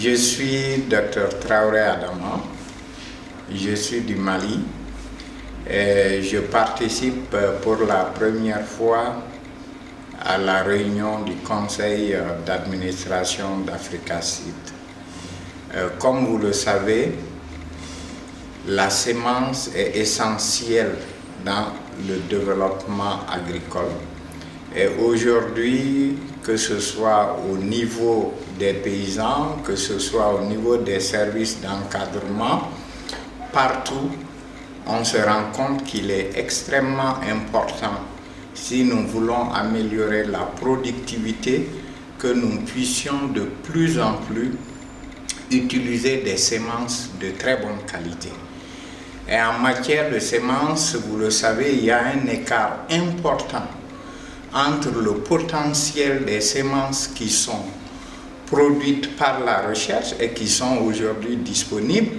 Je suis Dr Traoré Adama, je suis du Mali et je participe pour la première fois à la réunion du conseil d'administration d'Africa-Sud. Comme vous le savez, la semence est essentielle dans le développement agricole. Et aujourd'hui, que ce soit au niveau des paysans, que ce soit au niveau des services d'encadrement, partout, on se rend compte qu'il est extrêmement important, si nous voulons améliorer la productivité, que nous puissions de plus en plus utiliser des semences de très bonne qualité. Et en matière de semences, vous le savez, il y a un écart important entre le potentiel des semences qui sont produites par la recherche et qui sont aujourd'hui disponibles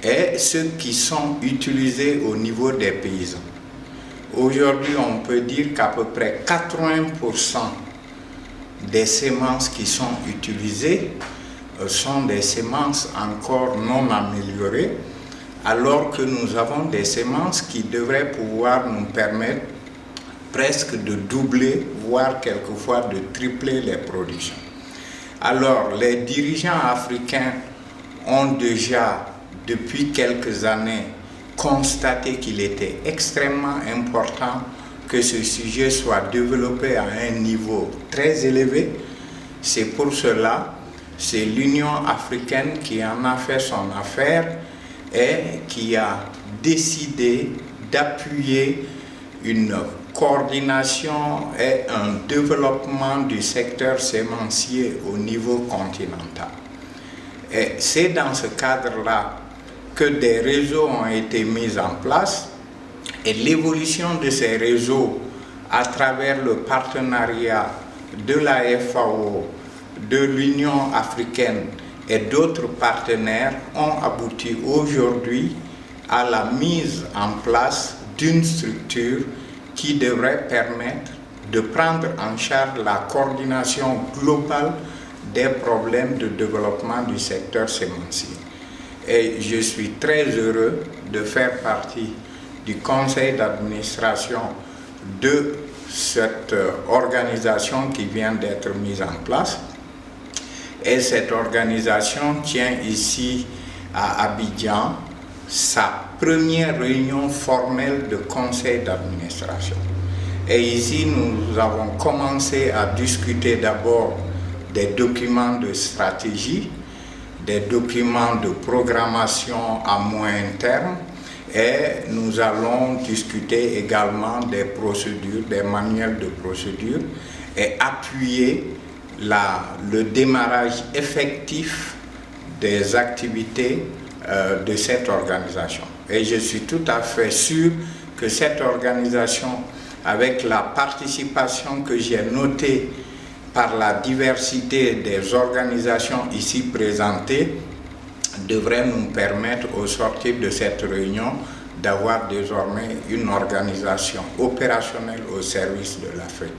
et ceux qui sont utilisés au niveau des paysans. Aujourd'hui, on peut dire qu'à peu près 80% des semences qui sont utilisées sont des semences encore non améliorées, alors que nous avons des semences qui devraient pouvoir nous permettre presque de doubler, voire quelquefois de tripler les productions. Alors, les dirigeants africains ont déjà, depuis quelques années, constaté qu'il était extrêmement important que ce sujet soit développé à un niveau très élevé. C'est pour cela, c'est l'Union africaine qui en a fait son affaire et qui a décidé d'appuyer une coordination et un développement du secteur sémencier au niveau continental. Et c'est dans ce cadre-là que des réseaux ont été mis en place et l'évolution de ces réseaux à travers le partenariat de la FAO, de l'Union africaine et d'autres partenaires ont abouti aujourd'hui à la mise en place d'une structure qui devrait permettre de prendre en charge la coordination globale des problèmes de développement du secteur sémencier. Et je suis très heureux de faire partie du conseil d'administration de cette organisation qui vient d'être mise en place. Et cette organisation tient ici à Abidjan sa première réunion formelle de conseil d'administration. Et ici, nous avons commencé à discuter d'abord des documents de stratégie, des documents de programmation à moyen terme, et nous allons discuter également des procédures, des manuels de procédures, et appuyer le démarrage effectif des activités de cette organisation. Et je suis tout à fait sûr que cette organisation, avec la participation que j'ai notée par la diversité des organisations ici présentées, devrait nous permettre, au sortir de cette réunion, d'avoir désormais une organisation opérationnelle au service de l'Afrique.